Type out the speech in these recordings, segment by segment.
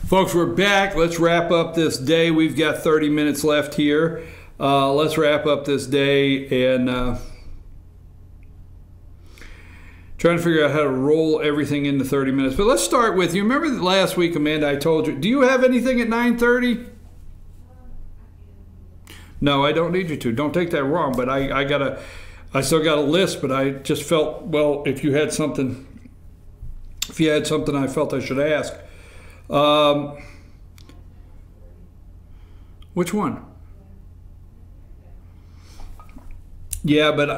Folks, we're back. Let's wrap up this day. We've got 30 minutes left here. Let's wrap up this day and trying to figure out how to roll everything into 30 minutes. But let's start with, you remember that last week, Amanda, I told you, do you have anything at 9:30? No, I don't need you to. Don't take that wrong, but I still got a list, but I just felt, well, if you had something I felt I should ask. Which one? Yeah, but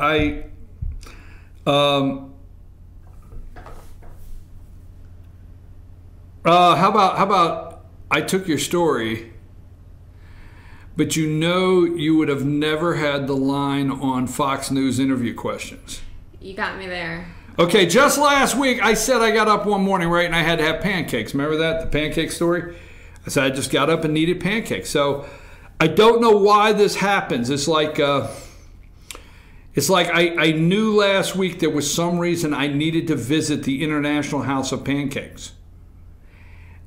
how about I took your story, but you would have never had the line on Fox News interview questions. You got me there. Okay, just last week I said I got up one morning, right, and I had to have pancakes. Remember that, the pancake story? I said I just got up and needed pancakes. So I don't know why this happens. It's like I knew last week there was some reason I needed to visit the International House of Pancakes.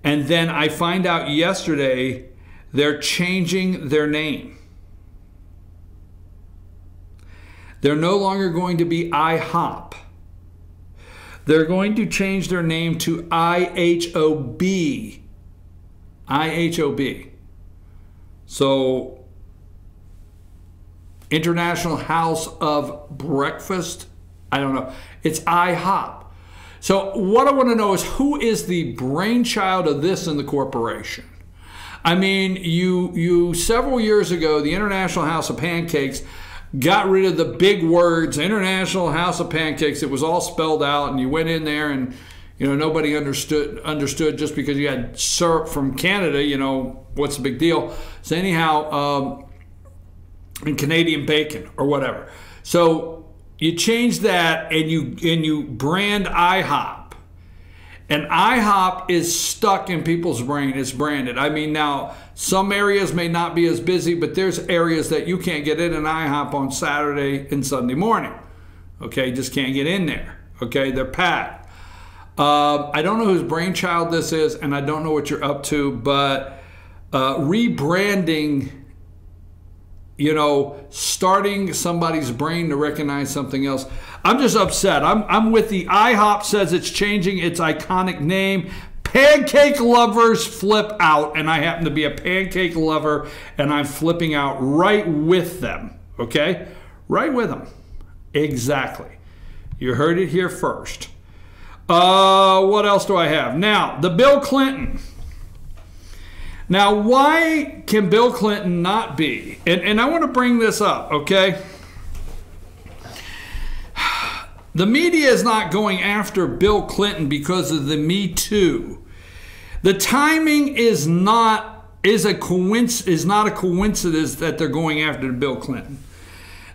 And then I find out yesterday they're changing their name. They're no longer going to be IHOP. They're going to change their name to IHOB. IHOB. So, International House of Breakfast? I don't know. It's IHOP. So what I want to know is, who is the brainchild of this in the corporation? I mean, you several years ago, the International House of Pancakes got rid of the big words, International House of Pancakes. It was all spelled out, and you went in there and, nobody understood just because you had syrup from Canada, what's the big deal? So anyhow, and Canadian bacon or whatever. So you change that and you brand IHOP. And IHOP is stuck in people's brain. It's branded. I mean, now, some areas may not be as busy, but there's areas that you can't get in an IHOP on Saturday and Sunday morning. Okay, just can't get in there. Okay, they're packed. I don't know whose brainchild this is, and I don't know what you're up to, but rebranding, starting somebody's brain to recognize something else. I'm just upset. I'm with the IHOP says it's changing its iconic name. Pancake lovers flip out, and I happen to be a pancake lover, and I'm flipping out right with them, okay? Right with them. Exactly. You heard it here first. What else do I have? Now, the Bill Clinton. Now, why can Bill Clinton not be? And I want to bring this up, okay? The media is not going after Bill Clinton because of the Me Too. The timing is not a coincidence that they're going after Bill Clinton.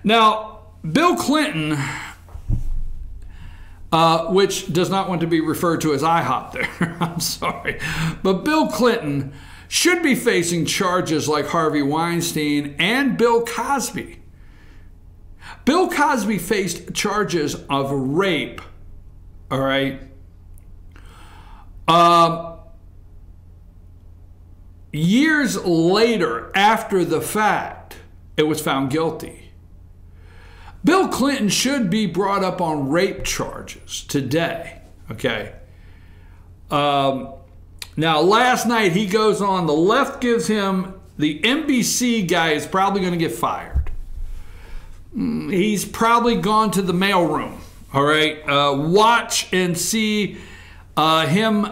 Now, Bill Clinton, which does not want to be referred to as IHOP there, I'm sorry, but Bill Clinton should be facing charges like Harvey Weinstein and Bill Cosby. Bill Cosby faced charges of rape, all right? Years later, after the fact, it was found guilty. Bill Clinton should be brought up on rape charges today, okay? Now, last night he goes on, the left gives him, the NBC guy is probably going to get fired. He's probably gone to the mailroom, all right? Watch and see him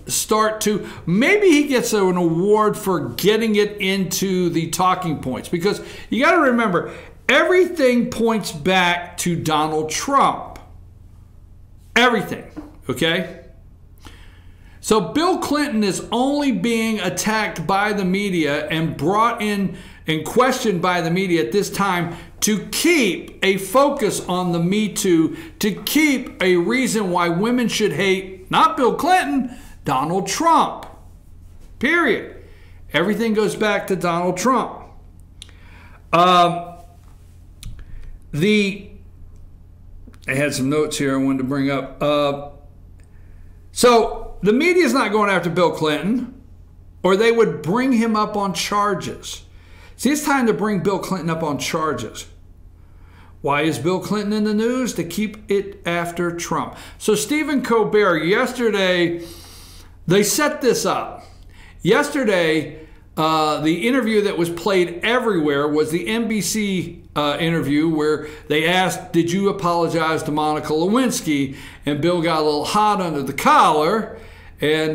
start to, maybe he gets an award for getting it into the talking points, because you got to remember, everything points back to Donald Trump. Everything, okay? So Bill Clinton is only being attacked by the media and brought in and questioned by the media at this time to keep a focus on the Me Too, to keep a reason why women should hate, not Bill Clinton, Donald Trump. Period. Everything goes back to Donald Trump. I had some notes here I wanted to bring up. So the media is not going after Bill Clinton. or they would bring him up on charges. See, it's time to bring Bill Clinton up on charges. Why is Bill Clinton in the news? To keep it after Trump. So Stephen Colbert, yesterday, they set this up. Yesterday, the interview that was played everywhere was the NBC interview where they asked, did you apologize to Monica Lewinsky? And Bill got a little hot under the collar. And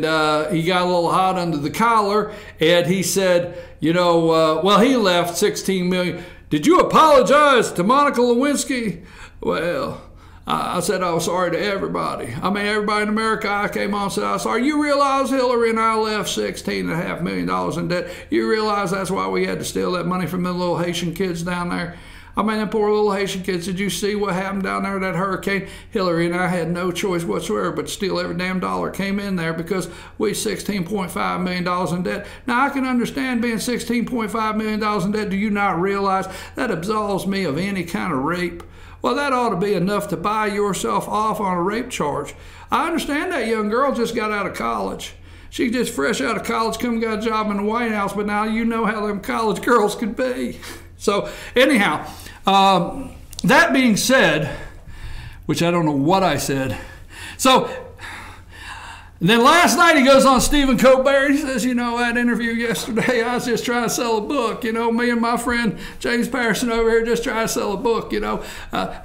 he got a little hot under the collar. And he said, you know, well, he left $16 million. Did you apologize to Monica Lewinsky? Well, I said I was sorry to everybody. I mean, everybody in America. I came on and said I was sorry. You realize Hillary and I left $16.5 million in debt? You realize that's why we had to steal that money from the little Haitian kids down there? I mean, them poor little Haitian kids. Did you see what happened down there, that hurricane? Hillary and I had no choice whatsoever but to steal every damn dollar came in there because we $16.5 million in debt. Now, I can understand being $16.5 million in debt. Do you not realize that absolves me of any kind of rape? Well, that ought to be enough to buy yourself off on a rape charge. I understand that young girl just got out of college. She just fresh out of college, come and got a job in the White House, but now you know how them college girls could be. So anyhow, that being said, which I don't know what I said. So then last night he goes on Stephen Colbert. He says, you know, that interview yesterday, I was just trying to sell a book. You know, me and my friend James Patterson over here just trying to sell a book. You know,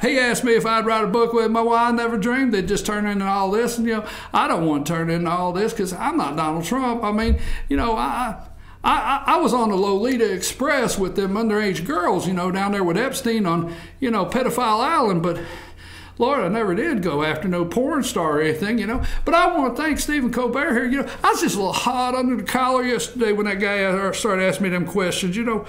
he asked me if I'd write a book with him. Well, I never dreamed they'd just turn into all this. And, you know, I don't want to turn into all this because I'm not Donald Trump. I mean, you know, I was on the Lolita Express with them underage girls, you know, down there with Epstein on, you know, Pedophile Island. But, Lord, I never did go after no porn star or anything, you know. But I want to thank Stephen Colbert here. You know, I was just a little hot under the collar yesterday when that guy started asking me them questions, you know.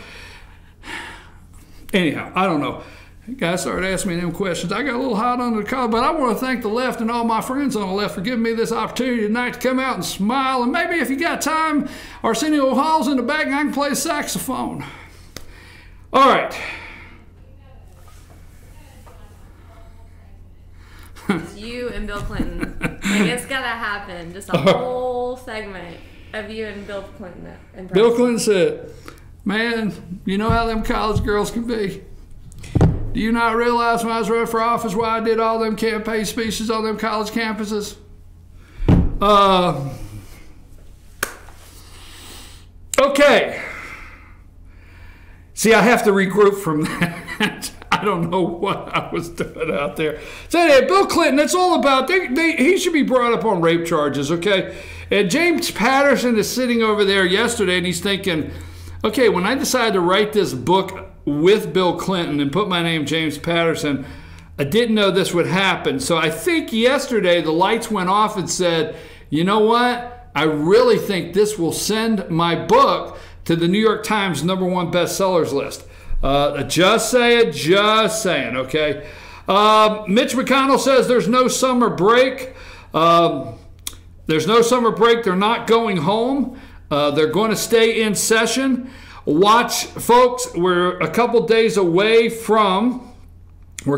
Anyhow, I don't know. The guy started asking me them questions. I got a little hot under the collar, but I want to thank the left and all my friends on the left for giving me this opportunity tonight to come out and smile. And maybe if you got time, Arsenio Hall's in the back and I can play the saxophone. All right. It's you and Bill Clinton. Like, it's got to happen. Just a whole segment of you and Bill Clinton. Bill Clinton said, man, you know how them college girls can be. Do you not realize when I was running for office why I did all them campaign speeches on them college campuses? Okay. See, I have to regroup from that. I don't know what I was doing out there. So anyway, Bill Clinton, it's all about, he should be brought up on rape charges, okay? And James Patterson is sitting over there yesterday and he's thinking, okay, when I decided to write this book with Bill Clinton and put my name James Patterson, I didn't know this would happen. So I think yesterday the lights went off and said, you know what? I really think this will send my book to the New York Times #1 bestsellers list. Just saying, okay? Mitch McConnell says there's no summer break. There's no summer break. They're not going home. They're going to stay in session. Watch, folks, we're a couple days away from the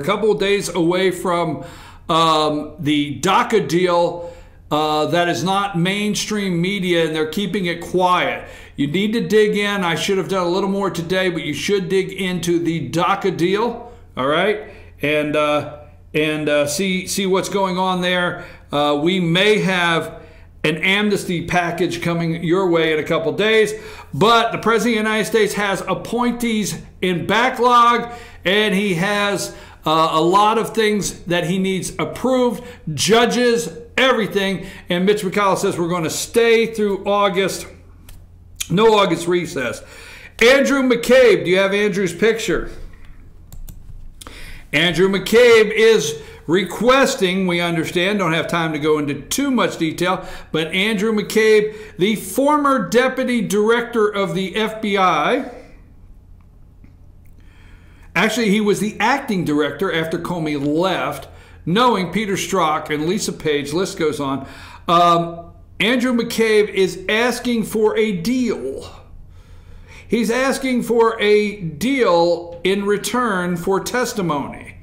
DACA deal that is not mainstream media, and they're keeping it quiet. You need to dig in. I should have done a little more today, but you should dig into the DACA deal, all right, and see what's going on there. We may have an amnesty package coming your way in a couple days, but the President of the United States has appointees in backlog, and he has a lot of things that he needs approved, judges, everything, and Mitch McConnell says we're going to stay through August. No August recess. Andrew McCabe, do you have Andrew's picture? Andrew McCabe is requesting, we understand, don't have time to go into too much detail, but Andrew McCabe, the former deputy director of the FBI, actually he was the acting director after Comey left, knowing Peter Strzok and Lisa Page, list goes on. Andrew McCabe is asking for a deal. He's asking for a deal in return for testimony.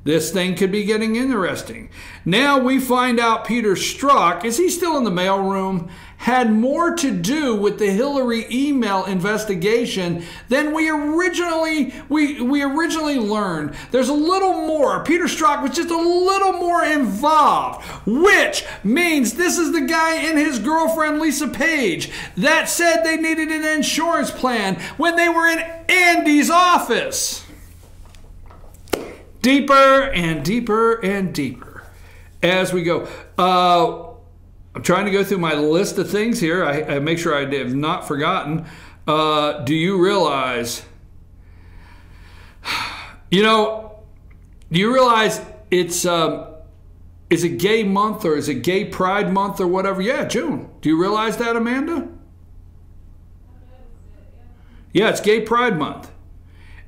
This thing could be getting interesting. Now we find out Peter Strzok, is he still in the mailroom, had more to do with the Hillary email investigation than we originally learned. There's a little more. Peter Strzok was just a little more involved, which means this is the guy and his girlfriend Lisa Page that said they needed an insurance plan when they were in Andy's office. Deeper and deeper and deeper as we go. I'm trying to go through my list of things here. I make sure I have not forgotten. Do you realize, do you realize it's is it gay month or is it gay pride month or whatever? Yeah, June. Do you realize that, Amanda? Yeah, it's gay pride month.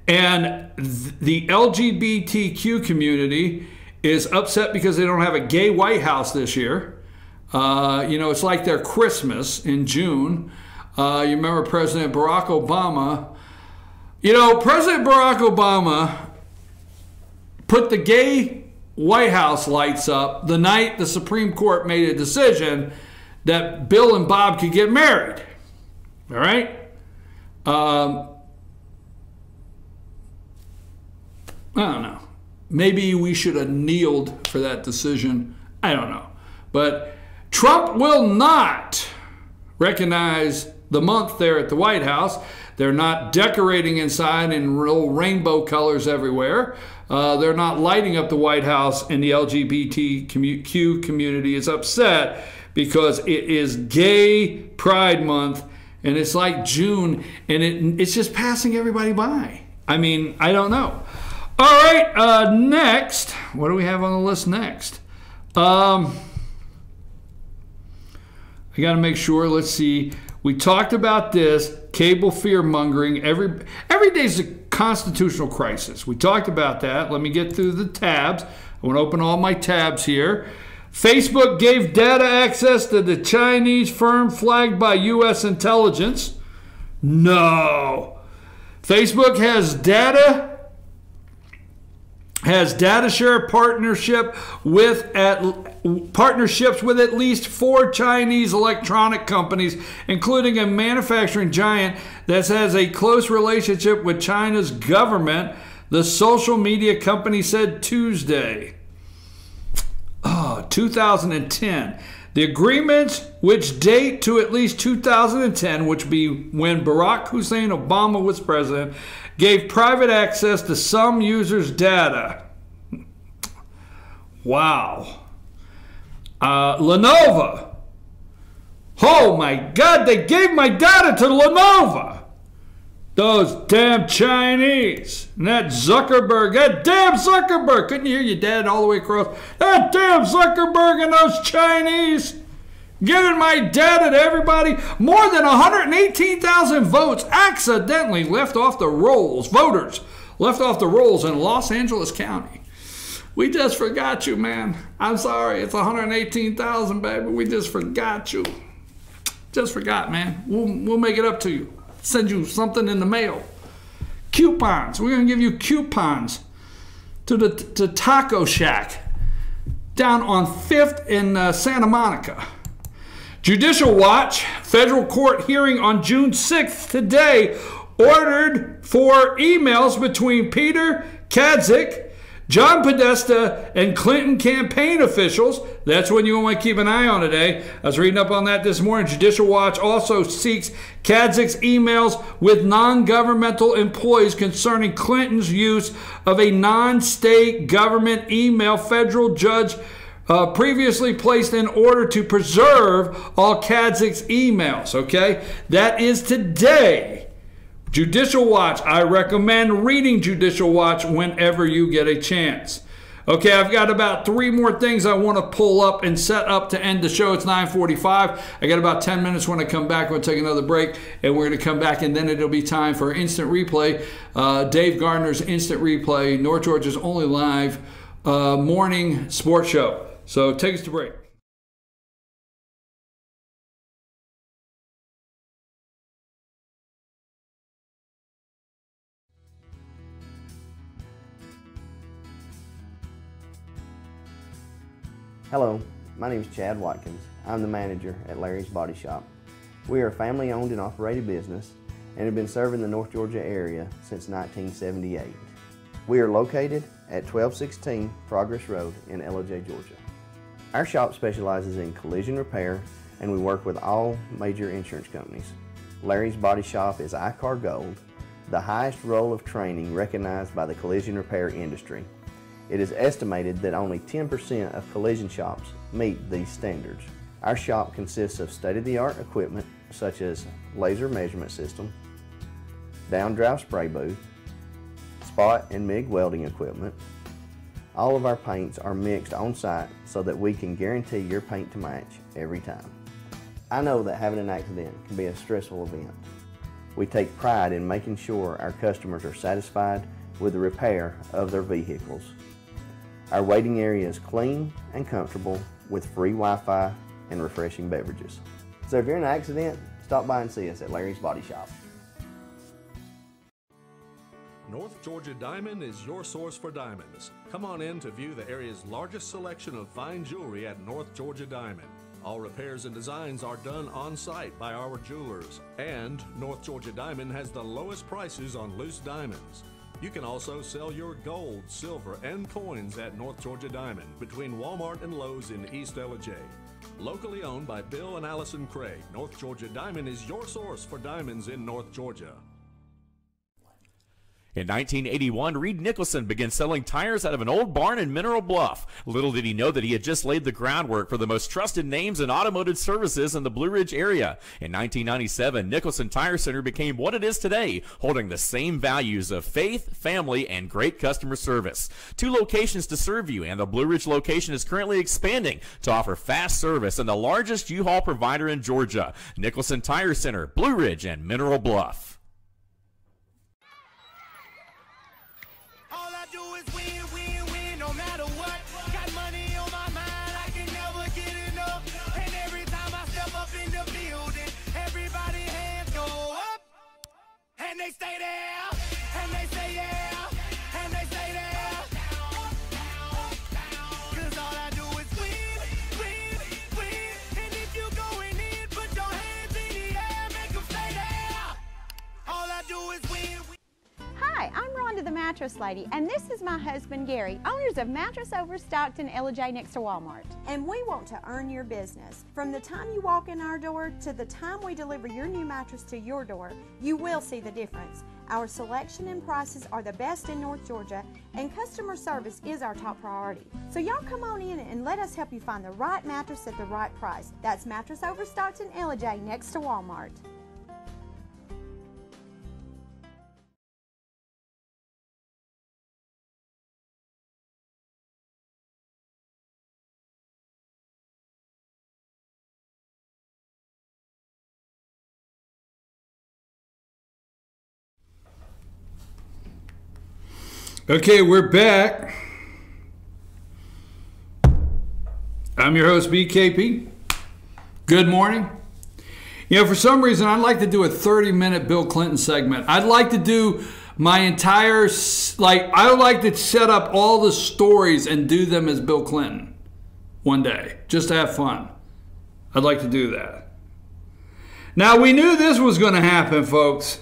And the LGBTQ community is upset because they don't have a gay White House this year. It's like their Christmas in June. You remember President Barack Obama. President Barack Obama put the gay White House lights up the night the Supreme Court made a decision that Bill and Bob could get married. All right? I don't know. Maybe we should have kneeled for that decision. I don't know. But Trump will not recognize the month there at the White House. They're not decorating inside in real rainbow colors everywhere. They're not lighting up the White House, and the LGBTQ community is upset because it is Gay Pride Month, and it's like June, and it's just passing everybody by. I mean, I don't know. All right, next. What do we have on the list next? I got to make sure. Let's see. We talked about this cable fear mongering. Every day is a constitutional crisis. We talked about that. Let me get through the tabs. I want to open all my tabs here. Facebook gave data access to the Chinese firm flagged by U.S. intelligence. No. Facebook has data share partnerships with at least 4 Chinese electronic companies, including a manufacturing giant that has a close relationship with China's government, the social media company said Tuesday. 2010. The agreements, which date to at least 2010, which would be when Barack Hussein Obama was president, gave private access to some users' data. Wow. Lenovo. Oh my God, they gave my data to Lenovo. Those damn Chinese. And that Zuckerberg, that damn Zuckerberg. Couldn't you hear your dad all the way across? That damn Zuckerberg and those Chinese giving my data to everybody. More than 118,000 votes accidentally left off the rolls. Voters left off the rolls in Los Angeles County. We just forgot you, man. I'm sorry. It's 118,000, baby. We just forgot you. Just forgot, man. We'll make it up to you. Send you something in the mail. Coupons. We're going to give you coupons to Taco Shack down on 5th in Santa Monica. Judicial Watch, federal court hearing on June 6th today, ordered for emails between Peter Kadzik, John Podesta, and Clinton campaign officials. That's when you want to keep an eye on today. I was reading up on that this morning. Judicial Watch also seeks Kadzik's emails with non-governmental employees concerning Clinton's use of a non-state government email federal judge previously placed in order to preserve all Kadzik's emails. Okay? That is today. Judicial Watch. I recommend reading Judicial Watch whenever you get a chance. Okay, I've got about 3 more things I want to pull up and set up to end the show. It's 9:45. I got about 10 minutes when I come back. We'll take another break, and we're going to come back, and then it'll be time for Instant Replay. Dave Gardner's Instant Replay, North Georgia's only live morning sports show. So take us to break. Hello, my name is Chad Watkins. I'm the manager at Larry's Body Shop. We are a family-owned and operated business and have been serving the North Georgia area since 1978. We are located at 1216 Progress Road in LJ, Georgia. Our shop specializes in collision repair and we work with all major insurance companies. Larry's Body Shop is ICAR Gold, the highest role of training recognized by the collision repair industry. It is estimated that only 10% of collision shops meet these standards. Our shop consists of state-of-the-art equipment such as laser measurement system, down-drive spray booth, spot and MIG welding equipment. All of our paints are mixed on-site so that we can guarantee your paint to match every time. I know that having an accident can be a stressful event. We take pride in making sure our customers are satisfied with the repair of their vehicles. Our waiting area is clean and comfortable with free Wi-Fi and refreshing beverages. So if you're in an accident, stop by and see us at Larry's Body Shop. North Georgia Diamond is your source for diamonds. Come on in to view the area's largest selection of fine jewelry at North Georgia Diamond. All repairs and designs are done on-site by our jewelers. And North Georgia Diamond has the lowest prices on loose diamonds. You can also sell your gold, silver, and coins at North Georgia Diamond between Walmart and Lowe's in East LJ. Locally owned by Bill and Allison Craig, North Georgia Diamond is your source for diamonds in North Georgia. In 1981, Reed Nicholson began selling tires out of an old barn in Mineral Bluff. Little did he know that he had just laid the groundwork for the most trusted names in automotive services in the Blue Ridge area. In 1997, Nicholson Tire Center became what it is today, holding the same values of faith, family, and great customer service. 2 locations to serve you, and the Blue Ridge location is currently expanding to offer fast service and the largest U-Haul provider in Georgia. Nicholson Tire Center, Blue Ridge, and Mineral Bluff. And they stay there, and they say yeah, and they stay there. Cause all I do is win, win, win. And if you going in, put your hands in the air, make them stay there. All I do is win, win. Hi, I'm Rhonda the Mattress Lady, and this is my husband Gary, owners of Mattress Overstocked in LJ next to Walmart. And we want to earn your business. From the time you walk in our door to the time we deliver your new mattress to your door, you will see the difference. Our selection and prices are the best in North Georgia, and customer service is our top priority. So y'all come on in and let us help you find the right mattress at the right price. That's Mattress Overstocked in LJ next to Walmart. Okay, we're back. I'm your host, BKP. Good morning. You know, for some reason, I'd like to do a 30-minute Bill Clinton segment. I'd like to do my entire, I would like to set up all the stories and do them as Bill Clinton one day, just to have fun. I'd like to do that. Now, we knew this was going to happen, folks.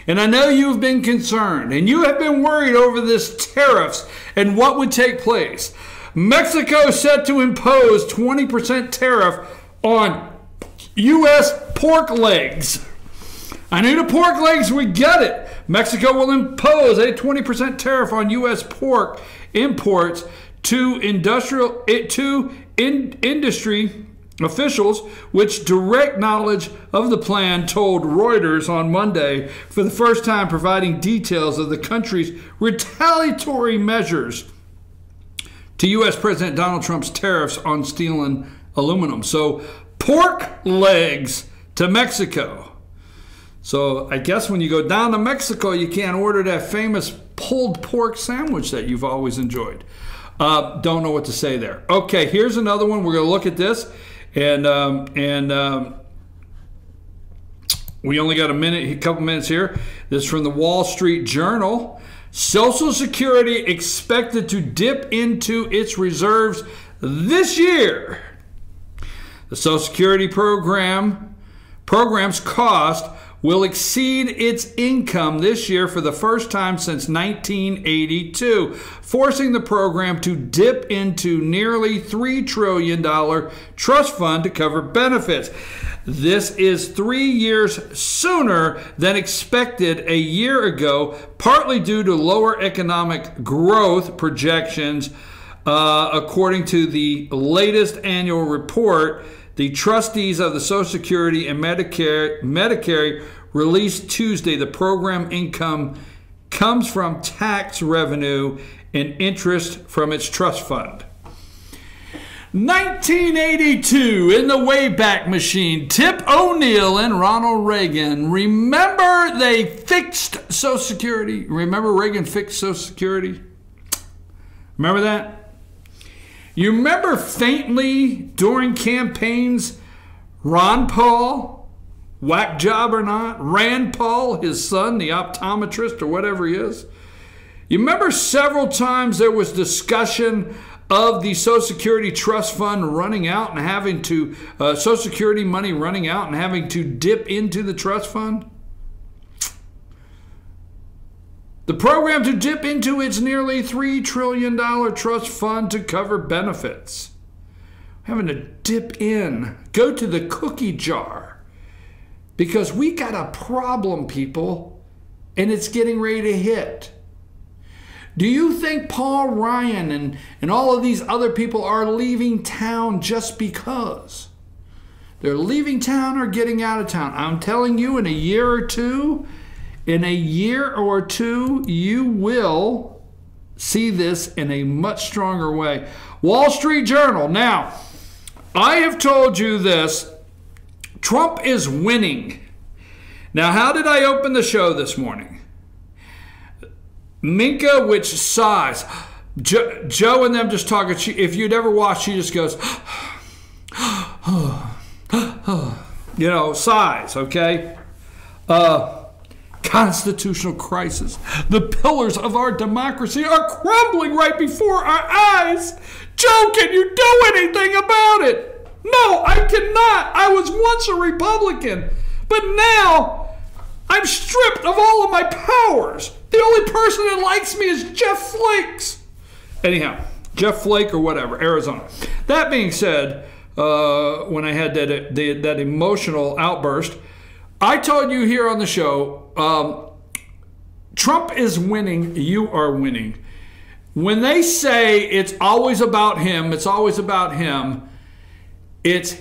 And I know you've been concerned and you have been worried over this tariffs and what would take place. Mexico set to impose 20% tariff on U.S. pork legs. I knew the pork legs would get it. Mexico will impose a 20% tariff on U.S. pork imports to industry officials, which direct knowledge of the plan, told Reuters on Monday, for the first time providing details of the country's retaliatory measures to U.S. President Donald Trump's tariffs on steel and aluminum. So pork legs to Mexico. So I guess when you go down to Mexico, you can't order that famous pulled pork sandwich that you've always enjoyed. Don't know what to say there. Okay, here's another one. We're going to look at this. And we only got a couple minutes here. This is from the Wall Street Journal. Social Security expected to dip into its reserves This year, the Social Security program's cost will exceed its income this year for the first time since 1982, forcing the program to dip into nearly $3 trillion trust fund to cover benefits. This is 3 years sooner than expected a year ago, partly due to lower economic growth projections. According to the latest annual report, the trustees of the Social Security and Medicare released Tuesday, the program income comes from tax revenue and interest from its trust fund. 1982, in the Wayback Machine, Tip O'Neill and Ronald Reagan. Remember they fixed Social Security? Remember Reagan fixed Social Security? Remember that? You remember faintly during campaigns, Ron Paul, whack job or not, Rand Paul, his son, the optometrist or whatever he is. You remember several times there was discussion of the Social Security Trust Fund running out and having to, Social Security money running out and having to dip into the trust fund? The program to dip into its nearly $3 trillion trust fund to cover benefits. Having to dip in, go to the cookie jar. Because we got a problem, people, and it's getting ready to hit. Do you think Paul Ryan and all of these other people are leaving town just because? They're leaving town or getting out of town. I'm telling you, in a year or two, you will see this in a much stronger way. Wall Street Journal. Now, I have told you this. Trump is winning. Now, how did I open the show this morning? Minka, which sighs. Joe and them just talking. If you'd ever watched, she just goes, you know, sighs, okay? Constitutional crisis. The pillars of our democracy are crumbling right before our eyes. Joe, can you do anything about it? No, I cannot. I was once a Republican, but now I'm stripped of all of my powers. The only person that likes me is Jeff Flakes. Anyhow, Jeff Flake or whatever, Arizona. That being said, when I had that emotional outburst, I told you here on the show, Trump is winning, you are winning. When they say it's always about him, it's always about him, it's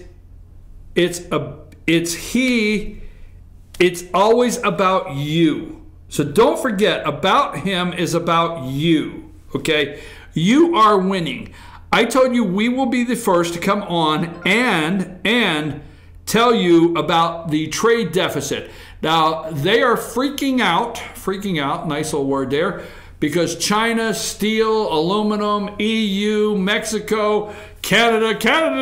always about you. So don't forget, about him is about you, okay? You are winning. I told you we will be the first to come on and tell you about the trade deficit. Now, they are freaking out, nice little word there, because China, steel, aluminum, EU, Mexico, Canada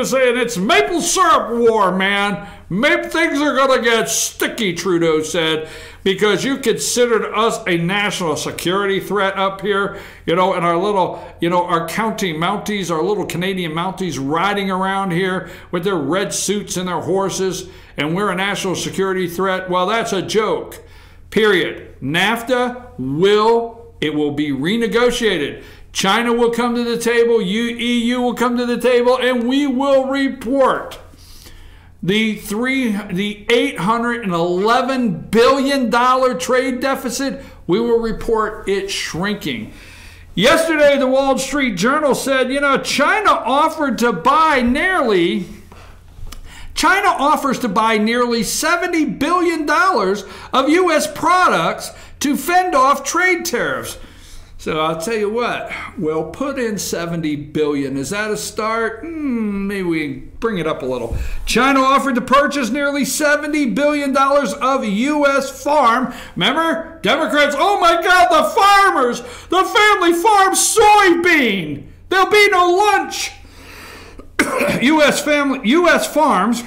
saying it's maple syrup war, man. Things are going to get sticky, Trudeau said, because you considered us a national security threat up here, you know, and our little, you know, our county Mounties, our little Canadian Mounties riding around here with their red suits and their horses, and we're a national security threat. Well, that's a joke, period. NAFTA will be renegotiated. China will come to the table, EU will come to the table, and we will report the $811 billion trade deficit. We will report it shrinking. Yesterday, the Wall Street Journal said, you know, China offers to buy nearly $70 billion of U.S. products to fend off trade tariffs. So I'll tell you what, we'll put in $70 billion. Is that a start? Maybe we bring it up a little. China offered to purchase nearly $70 billion of U.S. farm. Remember, Democrats, oh my God, the farmers, the family farm soybean. There'll be no lunch. U.S. farms.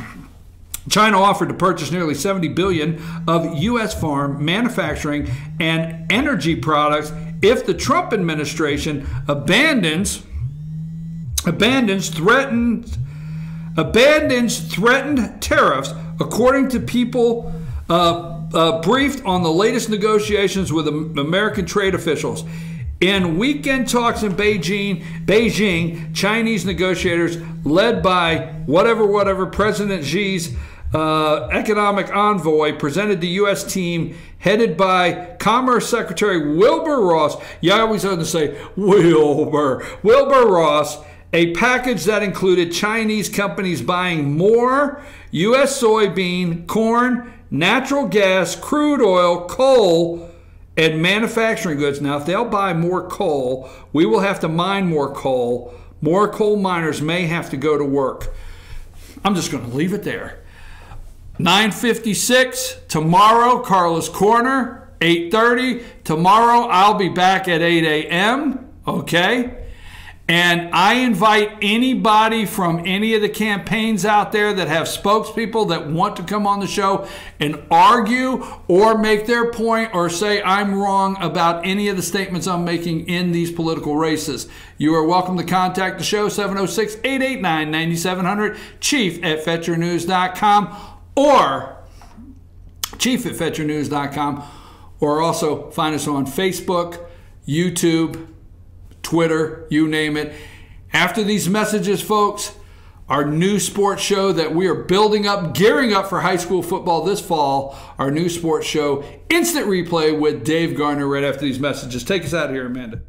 China offered to purchase nearly $70 billion of U.S. farm manufacturing and energy products if the Trump administration abandons abandons threatened tariffs, according to people briefed on the latest negotiations with American trade officials. In weekend talks in Beijing, Chinese negotiators led by whatever President Xi's economic envoy presented the U.S. team headed by Commerce Secretary Wilbur Ross. You always have to say Wilbur Ross. A package that included Chinese companies buying more U.S. soybean, corn, natural gas, crude oil, coal, and manufacturing goods. Now, if they'll buy more coal, we will have to mine more coal. More coal miners may have to go to work. I'm just going to leave it there. 9:56 tomorrow, Carla's Corner. 8:30 tomorrow. I'll be back at 8 a.m. Okay. And I invite anybody from any of the campaigns out there that have spokespeople that want to come on the show and argue or make their point or say I'm wrong about any of the statements I'm making in these political races. You are welcome to contact the show, 706-889-9700, chief@fetchernews.com or chief@fetchernews.com, or also find us on Facebook, YouTube, Twitter, you name it. After these messages, folks, our new sports show that we are building up, gearing up for high school football this fall, our new sports show, Instant Replay with Dave Garner, right after these messages. Take us out of here, Amanda.